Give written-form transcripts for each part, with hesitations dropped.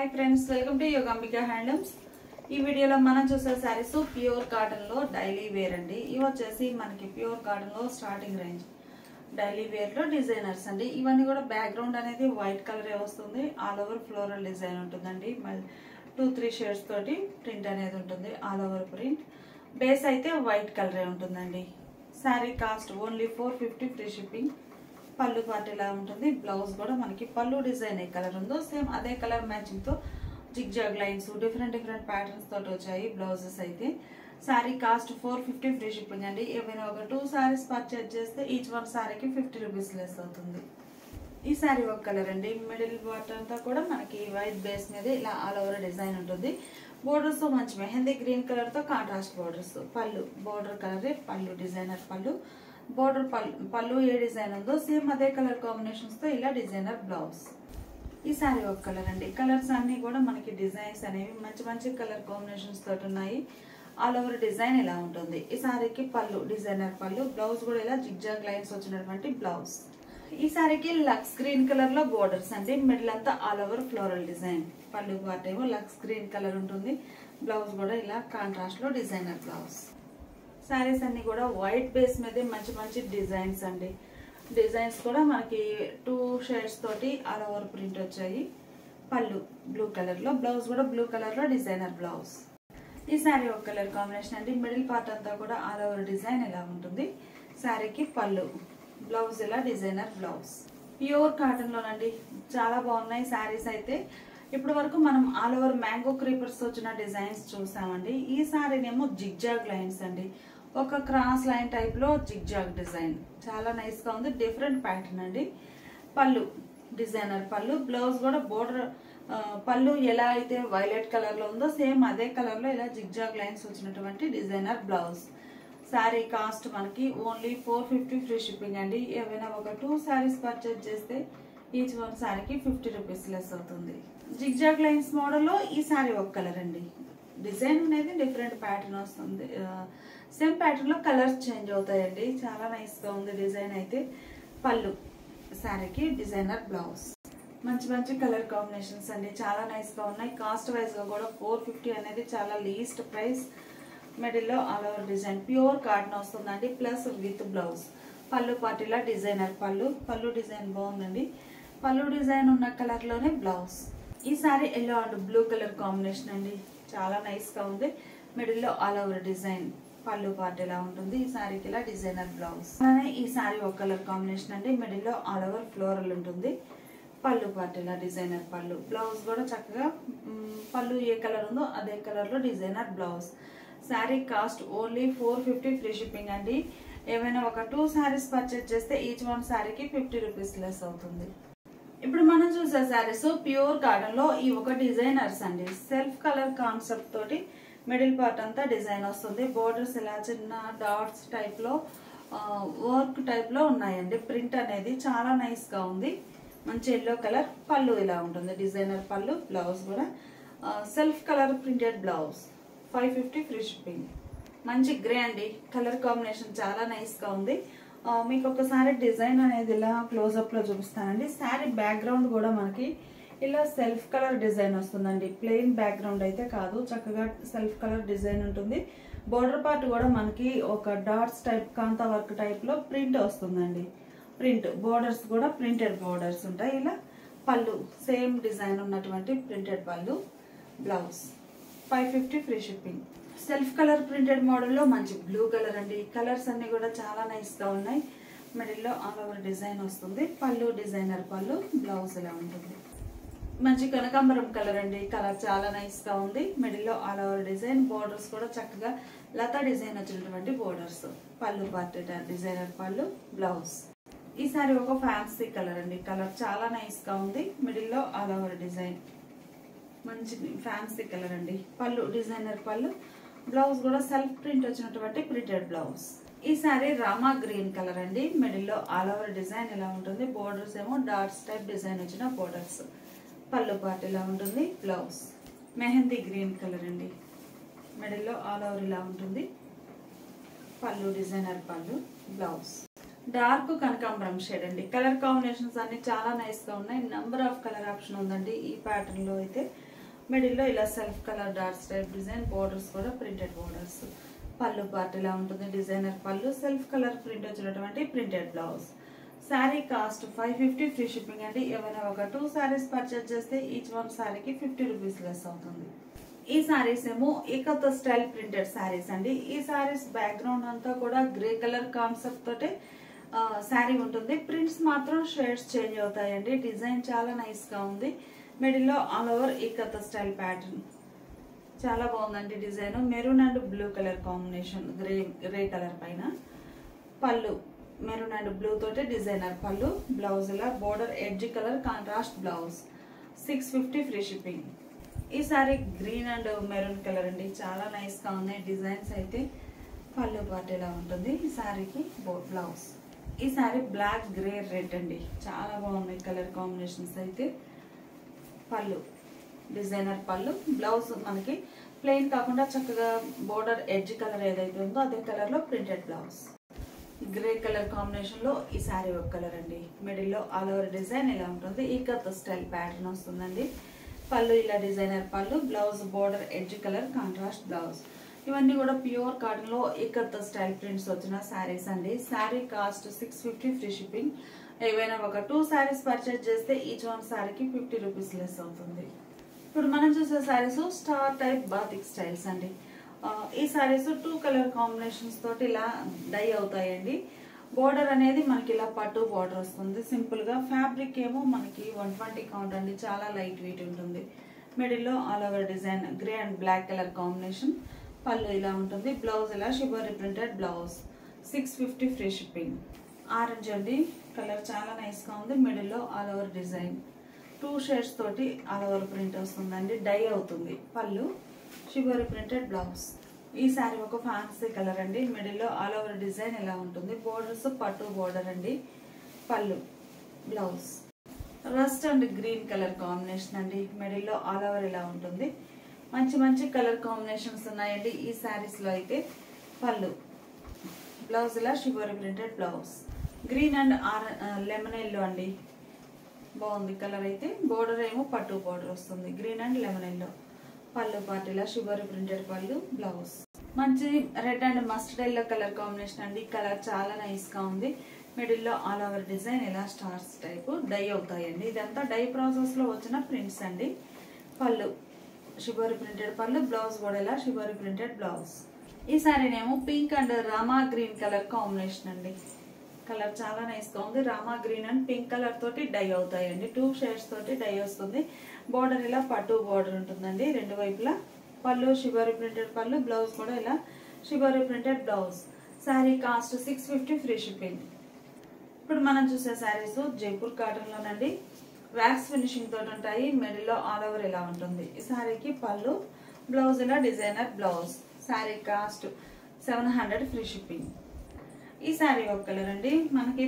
Hi friends, welcome to Yogambika handlooms. ఈ వీడియోలో మనం చూసే శారీస్ ప్యూర్ కాటన్ లో డైలీ వేర్ అండి. ఇవి వచ్చేసి మనకి ప్యూర్ కాటన్ లో స్టార్టింగ్ రేంజ్ డైలీ వేర్ లో డిజైనర్స్ అండి. ఇవన్నీ కూడా బ్యాక్గ్రౌండ్ అనేది వైట్ కలర్ వస్తుంది. ఆల్ ఓవర్ ఫ్లోరల్ డిజైన్ ఉంటుందండి. మళ్ళీ 2-3 షేడ్స్ తోటి ప్రింట్ అనేది ఉంటుంది. ఆల్ ఓవర్ ప్రింట్ బేస్ అయితే వైట్ కలరే ఉంటుందండి. Sari cost only 450 free shipping. పళ్ళు పార్ట్ ఇలా ఉంటుంది. బ్లౌజ్ కూడా మనకి పళ్ళు డిజైన్ ఏ కలర్ ఉందో సేమ్ అదే కలర్ మ్యాచింగ్ తో zig zag lines different patterns తోటి వచ్చాయి బ్లౌజెస్ అయితే. శారీ కాస్ట్ 450 ఫ్రీ షిప్పింగ్ అండి. ఏమైనా ఒక 2 శారీస్ పర్చేజ్ చేస్తే ఈచ్ వన్ శారీకి 50 రూపీస్ లెస్ అవుతుంది. ఈ శారీ ఒక కలర్ అండి. మిడిల్ పార్ట్ అంతా కూడా మనకి వైట్ బేస్ మీద ఇలా ఆల్ ఓవర్ డిజైన్ ఉంటుంది. బోర్డర్స్ తో మంచి మెహందీ గ్రీన్ కలర్ తో కాంట్రాస్ట్ బోర్డర్స్. పళ్ళు బోర్డర్ కలరే పళ్ళు డిజైనర్ పళ్ళు. బోర్డర్ పళ్ళు ఏ డిజైన్ ఉందో సేమ్ అదే కలర్ కాంబినేషన్స్ తో ఇలా డిజైనర్ బ్లౌజ్. ఈ శారీ ఒక కలర్ అండి. కలర్స్ అన్ని కూడా మనకి డిజైన్స్ అనేవి మంచి మంచి కలర్ కాంబినేషన్స్ తోటి ఉన్నాయి. ఆల్ ఓవర్ డిజైన్ ఇలా ఉంటుంది. ఈ శారీకి పళ్ళు డిజైనర్ పళ్ళు. బ్లౌజ్ కూడా ఇలా జిగ్ జాగ్ లైన్స్ వచ్చినటువంటి బ్లౌజ్. ఈ శారీకి లక్స్ గ్రీన్ కలర్ లో బోర్డర్స్ అండి. మిడిల్ అంతా ఆల్ ఓవర్ ఫ్లోరల్ డిజైన్. పళ్ళు పార్ట్ ఏమో లక్స్ గ్రీన్ కలర్ ఉంటుంది. బ్లౌజ్ కూడా ఇలా కాంట్రాస్ట్ లో డిజైనర్ బ్లౌజ్. శారీస్ అన్ని కూడా వైట్ బేస్ మీద మంచి మంచి డిజైన్స్ అండి. డిజైన్స్ కూడా మనకి 2 షేడ్స్ తోటి ఆల్ ఓవర్ ప్రింట్ వచ్చాయి. పళ్ళు బ్లూ కలర్ లో, బ్లౌజ్ కూడా బ్లూ కలర్ లో డిజైనర్ బ్లౌజ్. ఈ శారీ ఒక కలర్ కాంబినేషన్ అండి. మిడిల్ పార్ట్ అంతా కూడా ఆల్ ఓవర్ డిజైన్ ఇలా ఉంటుంది. శారీకి పళ్ళు, బ్లౌజ్ ఇలా డిజైనర్ బ్లౌజ్. ప్యూర్ కాటన్ లోనండి. చాలా బాగున్నాయి శారీస్ అయితే. ఇప్పటి వరకు మనం ఆల్ ఓవర్ మ్యాంగో క్రీపర్స్ వచ్చిన డిజైన్స్ చూసామండి. ఈ శారీనేమో జిగ్ జాగ్ లైన్స్ అండి. ఒక క్రాస్ లైన్ టైప్ లో జిగ్ జాగ్ డిజైన్ చాలా నైస్ గా ఉంది. డిఫరెంట్ ప్యాటర్న్ అండి. పళ్ళు డిజైనర్ పళ్ళు. బ్లౌజ్ కూడా బోర్డర్ పళ్ళు ఎలా అయితే వైలెట్ కలర్ లో ఉందో సేమ్ అదే కలర్ లో ఇలా జిగ్ జాగ్ లైన్స్ వచ్చినటువంటి డిజైనర్ బ్లౌజ్. శారీ కాస్ట్ మనకి ఓన్లీ 450 ఫ్రీ షిప్పింగ్ అండి. ఏవైనా ఒక 2 శారీస్ పర్చేజ్ చేస్తే ఈచ్ వన్ శారీకి 50 రూపీస్ లెస్ అవుతుంది. జిగ్ జాగ్ లైన్స్ మోడల్ లో ఈ శారీ ఒక కలర్ అండి. డిజైన్ అనేది డిఫరెంట్ ప్యాటర్న్ వస్తుంది. సేమ్ ప్యాటర్న్ లో కలర్స్ చేంజ్ అవుతాయండి. చాలా నైస్ గా ఉంది డిజైన్ అయితే. పళ్ళు శారీకి డిజైనర్ బ్లౌజ్. మంచి మంచి కలర్ కాంబినేషన్స్ అండి. చాలా నైస్ గా ఉన్నాయి. కాస్ట్ వైజ్ గా కూడా 450 అనేది చాలా లీస్ట్ ప్రైస్. మిడిల్ లో all over design pure cotton వస్తుందండి. Plus with blouse. పళ్ళు పార్టీలా డిజైనర్ పళ్ళు. పళ్ళు డిజైన్ బాగుందండి. పళ్ళు డిజైన్ ఉన్న కలర్ లోనే బ్లౌజ్. ఈ sorry yellow and blue colour combination అండి. చాలా నైస్ గా ఉంది. మిడిల్ లో ఆల్ ఓవర్ డిజైన్. పళ్ళు పార్ట్ ఇలా ఉంటుంది. ఈ సారీకి ఇలా డిజైనర్ బ్లౌజ్. అలానే ఈ సారీ ఒక కలర్ కాంబినేషన్ అండి. మిడిల్ లో ఆల్ ఓవర్ ఫ్లోరల్ ఉంటుంది. పళ్ళు పార్ట్ ఇలా డిజైనర్ పళ్ళు. బ్లౌజ్ కూడా చక్కగా పళ్ళు ఏ కలర్ ఉందో అదే కలర్ లో designer blouse. Sari cost only 450 free shipping అండి. ఏమైనా ఒక 2 శారీస్ పర్చేజ్ చేస్తే ఈచ్ వన్ శారీకి 50 రూపీస్ లెస్ అవుతుంది. ఇప్పుడు మనం చూసే శారీస్ ప్యూర్ కాటన్ లో ఈ ఒక డిజైనర్స్ అండి. సెల్ఫ్ కలర్ కాన్సెప్ట్ తోటి మిడిల్ పార్ట్ అంతా డిజైన్ వస్తుంది. బోర్డర్స్ ఇలా చిన్న డాట్స్ టైప్ లో వర్క్ టైప్ లో ఉన్నాయండి. ప్రింట్ అనేది చాలా నైస్ గా ఉంది. మంచి ఎల్లో కలర్. పళ్ళు ఇలా ఉంటుంది డిజైనర్ పళ్ళు. బ్లౌజ్ కూడా self colour printed blouse. 550 free shipping. మంచి గ్రే అండి. కలర్ కాంబినేషన్ చాలా నైస్ గా ఉంది. మీకు ఒకసారి డిజైన్ అనేది ఇలా క్లోజ్అప్ లో చూపిస్తానండి. శారీ బ్యాక్గ్రౌండ్ కూడా మనకి ఇలా సెల్ఫ్ కలర్ డిజైన్ వస్తుందండి. ప్లెయిన్ బ్యాక్గ్రౌండ్ అయితే కాదు. చక్కగా సెల్ఫ్ కలర్ డిజైన్ ఉంటుంది. బోర్డర్ పార్ట్ కూడా మనకి ఒక డాట్స్ టైప్ కాంతా వర్క్ టైప్ లో ప్రింట్ వస్తుందండి. ప్రింట్ బోర్డర్స్ కూడా ప్రింటెడ్ బోర్డర్స్ ఉంటాయి. ఇలా పళ్ళు సేమ్ డిజైన్ ఉన్నటువంటి ప్రింటెడ్ పళ్ళు. Blouse 550 free shipping. Self colour printed model లో మంచి బ్లూ కలర్ అండి. కలర్స్ అన్ని కూడా చాలా నైస్ గా ఉన్నాయి. మిడిల్ లో ఆల్ ఓవర్ డిజైన్ వస్తుంది. పళ్ళు డిజైనర్ పళ్ళు. బ్లౌజ్ ఇలా ఉంటుంది. మంచి కనకాంబరం కలర్ అండి. కలర్ చాలా నైస్ గా ఉంది. మిడిల్ లో ఆల్ ఓవర్ డిజైన్. బోర్డర్స్ కూడా చక్కగా లతా డిజైన్ వచ్చినటువంటి బోర్డర్స్. పళ్ళు పార్ట్ డిజైనర్ పళ్ళు. బ్లౌజ్. ఈ సారీ ఒక ఫ్యాన్సీ కలర్ అండి. కలర్ చాలా నైస్ గా ఉంది. మిడిల్ లో ఆల్ ఓవర్ డిజైన్. మంచి ఫ్యాన్సీ కలర్ అండి. పళ్ళు డిజైనర్ పళ్ళు. బ్లౌజ్ కూడా సెల్ఫ్ ప్రింట్ వచ్చినటువంటి ప్రింటెడ్ బ్లౌజ్. ఈ సారీ రామా గ్రీన్ కలర్ అండి. మిడిల్ లో ఆల్ ఓవర్ డిజైన్ ఇలా ఉంటుంది. బోర్డర్స్ ఏమో డాట్స్ టైప్ డిజైన్ వచ్చిన బోర్డర్స్. పళ్ళు పార్ట్ ఇలా ఉంటుంది. బ్లౌజ్ మెహందీ గ్రీన్ కలర్ అండి. మిడిల్ లో ఆల్ ఓవర్ ఇలా ఉంటుంది. పళ్ళు డిజైనర్ పళ్ళు. బ్లౌజ్ డార్క్ కనకాంబరం షేడ్ అండి. కలర్ కాంబినేషన్స్ అన్ని చాలా నైస్ గా ఉన్నాయి. నంబర్ ఆఫ్ కలర్ ఆప్షన్ ఉందండి ఈ ప్యాటర్న్ లో అయితే. మిడిల్లో ఇలా self colour dots type design, borders కూడా ప్రింటెడ్ బోర్డర్స్. పళ్ళు పార్ట్ ఇలా ఉంటుంది, డిజైనర్ పళ్ళు, సెల్ఫ్ కలర్ ప్రింట్ వచ్చినటువంటి printed blouse. Sari cost 550 free shipping అండి. ఏమైనా ఒక 2 శారీస్ పర్చేజ్ చేస్తే ఈచ్ వన్ శారీకి 50 రూపీస్ లెస్ అవుతుంది. ఈ శారీస్ ఏమో ఏకత స్టైల్ ప్రింటెడ్ శారీస్ అండి. ఈ శారీస్ బ్యాక్గ్రౌండ్ అంతా కూడా గ్రే కలర్ కాన్సెప్ట్ తోటే శారీ ఉంటుంది. ప్రింట్స్ మాత్రం షేడ్స్ చేంజ్ అవుతాయండి. డిజైన్ చాలా నైస్ గా ఉంది. మిడిల్లో all over ikat style pattern చాలా బాగుందండి. Design maroon and blue colour combination, grey colour పైన. పళ్ళు మెరూన్ అండ్ బ్లూ తోటి డిజైనర్ పళ్ళు. బ్లౌజ్ ఇలా border edge colour contrast blouse. 650 free shipping. ఈ sari green and maroon colour అండి, చాలా నైస్ గా ఉన్నాయి డిజైన్స్ అయితే. పళ్ళు పార్ట్ ఇలా ఉంటుంది. ఈ సారీకి బ్లౌజ్. ఈ సారీ బ్లాక్ గ్రే రెడ్ అండి, చాలా బాగున్నాయి కలర్ కాంబినేషన్స్ అయితే. పళ్ళు డిజైనర్ పళ్ళు. బ్లౌజ్ మనకి ప్లెయిన్ కాకుండా చక్కగా బోర్డర్ ఎడ్జ్ కలర్ ఏదైతే ఉందో అదే కలర్ లో printed blouse. Grey colour combination లో ఈ సారీ ఒక కలర్ అండి. మిడిల్ లో ఆల్ ఓవర్ డిజైన్ ఇలా ఉంటుంది. ఈకత్ స్టైల్ ప్యాటర్న్ వస్తుందండి. పళ్ళు ఇలా designer pallu, blouse border edge colour contrast blouse. ఇవన్నీ కూడా ప్యూర్ కాటన్ లో ఈకత్ స్టైల్ ప్రింట్స్ వచ్చిన శారీస్ అండి. Sari cost 650 free shipping. ఏవైనా ఒక 2 శారీస్ పర్చేజ్ చేస్తే ఈచ్ వన్ శారీకి 50 రూపీస్ లెస్ అవుతుంది. ఇప్పుడు మనం చూసే saris star type batik styles అండి. ఈ శారీస్ 2 కలర్ కాంబినేషన్స్ తోటి ఇలా డై అవుతాయండి. బోర్డర్ అనేది మనకి ఇలా పట్టు బోర్డర్ వస్తుంది సింపుల్ గా. ఫ్యాబ్రిక్ ఏమో మనకి 120 కౌంట్ అండి, చాలా లైట్ వెయిట్ ఉంటుంది. మిడిల్ లో all over design grey and black colour combination. పళ్ళు ఇలా ఉంటుంది. బ్లౌజ్ ఇలా shibori printed blouse. 650 free shipping. Orange అండి కలర్, చాలా నైస్ గా ఉంది. మిడిల్ లో ఆల్ ఓవర్ డిజైన్ 2 షేడ్స్ తోటి ఆల్ ఓవర్ ప్రింట్ వస్తుందండి, డై అవుతుంది. పళ్ళు షిబోరి ప్రింటెడ్ బ్లౌజ్. ఈ సారీ ఒక ఫ్యాన్సీ కలర్ అండి. మిడిల్ లో ఆల్ ఓవర్ డిజైన్ ఇలా ఉంటుంది. బోర్డర్స్ పట్టు బోర్డర్ అండి. పళ్ళు blouse. Rust and green colour combination అండి. మిడిల్ లో ఆల్ ఓవర్ ఇలా ఉంటుంది. మంచి మంచి కలర్ కాంబినేషన్స్ ఉన్నాయండి ఈ సారీస్ లో అయితే. పళ్ళు బ్లౌజ్ ఇలా shibori printed blouse. Green and lemon yellow అండి, బాగుంది కలర్ అయితే. బోర్డర్ ఏమో పట్టు బోర్డర్ వస్తుంది, గ్రీన్ అండ్ లెమన్ ఎల్లో. పళ్ళు పార్ట్ ఇలా షిబోరి ప్రింటెడ్ పళ్ళు, బ్లౌజ్. మంచి red and mustard yellow colour combination అండి. కలర్ చాలా నైస్ గా ఉంది. మిడిల్ లో ఆల్ ఓవర్ డిజైన్ ఇలా స్టార్స్ టైప్ డై అవుతాయండి. ఇదంతా డై ప్రాసెస్ లో వచ్చిన ప్రింట్స్ అండి. పళ్ళు షిబోరి ప్రింటెడ్ పళ్ళు, బ్లౌజ్ కూడా ఇలా షిబోరి ప్రింటెడ్ బ్లౌజ్. ఈ సారీనేమో pink and Rama green colour combination అండి. కలర్ చాలా నైస్ గా ఉంది. Rama green and pink colour తోటి డై అవుతాయండి. 2 షేడ్స్ తోటి డై వస్తుంది. బోర్డర్ ఇలా పట్టు బోర్డర్ ఉంటుందండి రెండు వైపులా. పళ్ళు షిబోరి ప్రింటెడ్ పళ్ళు, బ్లౌజ్ కూడా ఇలా shibori printed blouse. Sari cost 650 free shipping. ఇప్పుడు మనం చూసే శారీస్ జైపూర్ కాటన్ లోనండి. వ్యాక్స్ ఫినిషింగ్ తోటి ఉంటాయి. మిడిల్ లో ఆల్ ఓవర్ ఇలా ఉంటుంది. ఈ శారీకి పళ్ళు, బ్లౌజ్ ఇలా designer blouse. Sari cost 700 free shipping. ఈ శారీ ఒక కలర్ అండి. మనకి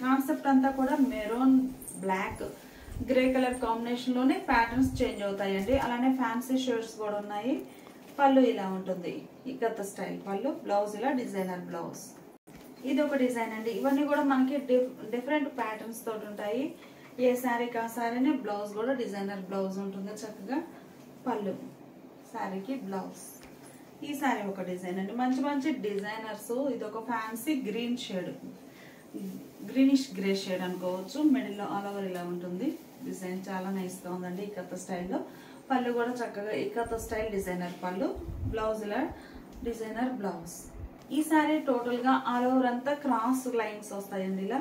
కాన్సెప్ట్ అంతా కూడా maroon, black, grey colour combination లోనే ప్యాటర్న్స్ చేంజ్ అవుతాయండి. అలానే ఫ్యాన్సీ షేడ్స్ కూడా ఉన్నాయి. పళ్ళు ఇలా ఉంటుంది, ఇక్కత్ స్టైల్ పళ్ళు, బ్లౌజ్ ఇలా డిజైనర్ బ్లౌజ్. ఇది ఒక డిజైన్ అండి. ఇవన్నీ కూడా మనకి డిఫరెంట్ ప్యాటర్న్స్ తోటి ఉంటాయి. ఏ శారీకి ఆ శారీని బ్లౌజ్ కూడా డిజైనర్ బ్లౌజ్ ఉంటుంది చక్కగా. పళ్ళు శారీకి బ్లౌజ్. ఈ సారీ ఒక డిజైన్ అండి. మంచి మంచి డిజైనర్స్. ఇది ఒక fancy green shade, greenish grey shade అనుకోవచ్చు. మిడిల్ లో ఆల్ ఓవర్ ఇలా ఉంటుంది. డిజైన్ చాలా నైస్ గా ఉందండి ఇక్కత్ స్టైల్లో. పళ్ళు కూడా చక్కగా ikat style designer pallu, blouse ఇలా డిజైనర్ బ్లౌజ్. ఈ సారీ టోటల్ గా ఆల్ ఓవర్ అంతా క్రాస్ లైన్స్ వస్తాయండి. ఇలా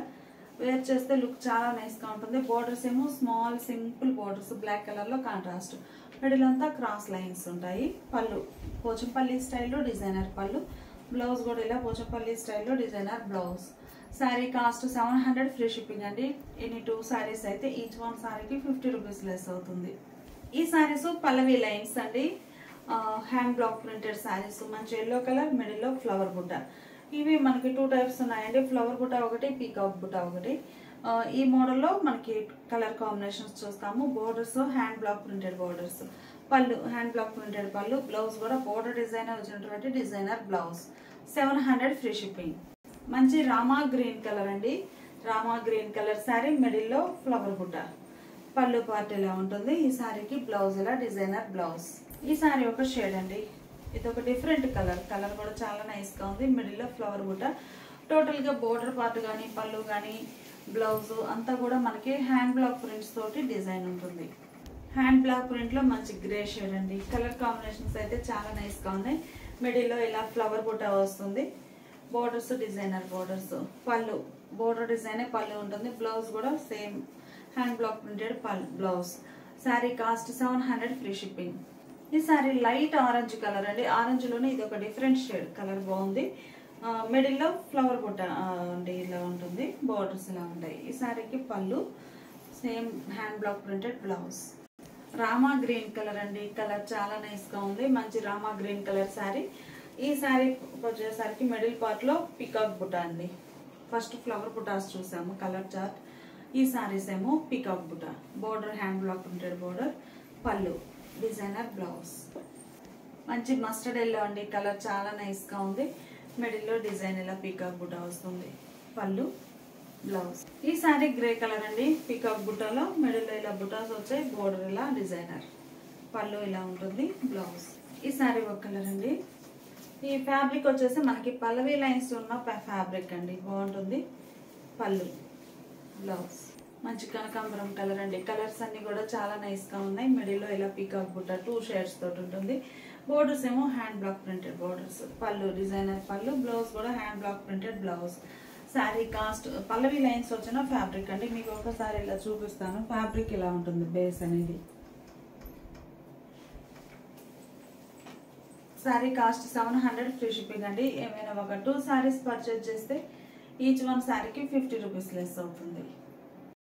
వేర్ చేస్తే లుక్ చాలా నైస్ గా ఉంటుంది. బోర్డర్స్ ఏమో small simple borders black colour లో కాంట్రాస్ట్. మిడిల్ అంతా క్రాస్ లైన్స్ ఉంటాయి. పళ్ళు పోచంపల్లి స్టైల్లో డిజైనర్ పళ్ళు, బ్లౌజ్ కూడా ఇలా పోచంపల్లి స్టైల్లో designer blouse. Sari cost 700 free shipping అండి. ఎనీ 2 శారీస్ అయితే ఈచ్ వన్ శారీకి 50 రూపీస్ లెస్ అవుతుంది. ఈ శారీస్ పల్లవి లైన్స్ అండి. Hand block printed saris. మంచి ఎల్లో కలర్, మిడిల్ లో ఫ్లవర్ బుట్ట. ఇవి మనకి 2 టైప్స్ ఉన్నాయండి. ఫ్లవర్ బుట్ట ఒకటి, పీకాక్ బుట్ట ఒకటి. ఈ మోడల్లో మనకి కలర్ కాంబినేషన్స్ చూస్తాము. Borders hand block printed borders. పళ్ళు హ్యాండ్ బ్లాక్ ప్రింటెడ్ పళ్ళు, బ్లౌజ్ కూడా బోర్డర్ డిజైన్ వచ్చినటువంటి డిజైనర్ బ్లౌజ్. 700 free shipping. మంచి రామా గ్రీన్ కలర్ అండి. Rama green colour sari, middle లో ఫ్లవర్ బుట్ట. పళ్ళు పార్ట్ ఇలా ఉంటుంది. ఈ సారీకి బ్లౌజ్ ఇలా డిజైనర్ బ్లౌజ్. ఈ సారీ ఒక షేడ్ అండి, ఇది ఒక డిఫరెంట్ కలర్ కూడా చాలా నైస్ గా ఉంది. మిడిల్ లో ఫ్లవర్ బుట్ట, టోటల్ గా బోర్డర్ పార్ట్ గానీ పళ్ళు గానీ బ్లౌజ్ అంతా కూడా మనకి హ్యాండ్ బ్లాక్ ప్రింట్స్ తోటి డిజైన్ ఉంటుంది. హ్యాండ్ బ్లాక్ ప్రింట్ లో మంచి గ్రే షేడ్ అండి. కలర్ కాంబినేషన్స్ అయితే చాలా నైస్ గా ఉన్నాయి. మిడిల్ లో ఇలా ఫ్లవర్ బుట్ట వస్తుంది. బోర్డర్స్ డిజైనర్ బోర్డర్స్, పళ్ళు బోర్డర్ డిజైన్ పళ్ళు ఉంటుంది. బ్లౌజ్ కూడా same hand block printed blouse. Sari cost 700 free shipping. ఈ శారీ లైట్ ఆరెంజ్ కలర్ అండి. ఆరెంజ్ లోనే ఇది ఒక డిఫరెంట్ షేడ్ కలర్ బాగుంది. మిడిల్ లో ఫ్లవర్ బుట్ట అండి ఇలా ఉంటుంది. బోర్డర్స్ ఇలా ఉంటాయి. ఈ శారీకి పళ్ళు same hand block printed blouse. Rama green colour అండి, కలర్ చాలా నైస్ గా ఉంది. మంచి రామా గ్రీన్ కలర్ శారీ. ఈ శారీ వచ్చేసరికి మిడిల్ పార్ట్ లో పికాక్ బుట్ట అండి. ఫస్ట్ ఫ్లవర్ బుటాస్ చూసాము కలర్ చార్ట్. ఈ శారీస్ ఏమో పికాక్ బుట్ట, border hand block printed border, పళ్ళు డిజైనర్ బ్లౌజ్. మంచి మస్టర్డ్ ఎల్లో అండి, కలర్ చాలా నైస్ గా ఉంది. మిడిల్ లో డిజైన్ ఇలా పికాక్ బుట్ట వస్తుంది. పళ్ళు బ్లౌజ్. ఈ శారీ గ్రే కలర్ అండి, పికాక్ బుట్టలో మిడిల్ లో ఇలా బుటాస్ వచ్చాయి. బోర్డర్ ఇలా డిజైనర్, పళ్ళు ఇలా ఉంటుంది. బ్లౌజ్. ఈ శారీ ఒక కలర్ అండి. ఈ ఫ్యాబ్రిక్ వచ్చేసి మనకి పల్లవి లైన్స్ ఉన్న ఫ్యాబ్రిక్ అండి, బాగుంటుంది. పళ్ళు బ్లౌజ్. మంచి కనకాంబరం కలర్ అండి. కలర్స్ అన్ని కూడా చాలా నైస్ గా ఉన్నాయి. మిడిల్ లో ఇలా పీకాక్ బుట్ట 2 షేడ్స్ తోటి ఉంటుంది. బోర్డర్స్ ఏమో hand block printed borders. Pallu designer pallu, blouse కూడా hand block printed blouse. Sari cost పల్లవి లైన్స్ వచ్చిన ఫ్యాబ్రిక్ అండి. మీకు ఒకసారి ఇలా చూపిస్తాను. ఫ్యాబ్రిక్ ఇలా ఉంటుంది బేస్ అనేది. శారీ కాస్ట్ 700 ఫ్రీ షిప్పింగ్ అండి. ఏమైనా ఒక 2 శారీస్ పర్చేజ్ చేస్తే ఈచ్ 1 శారీకి 50 రూపీస్ లెస్ అవుతుంది.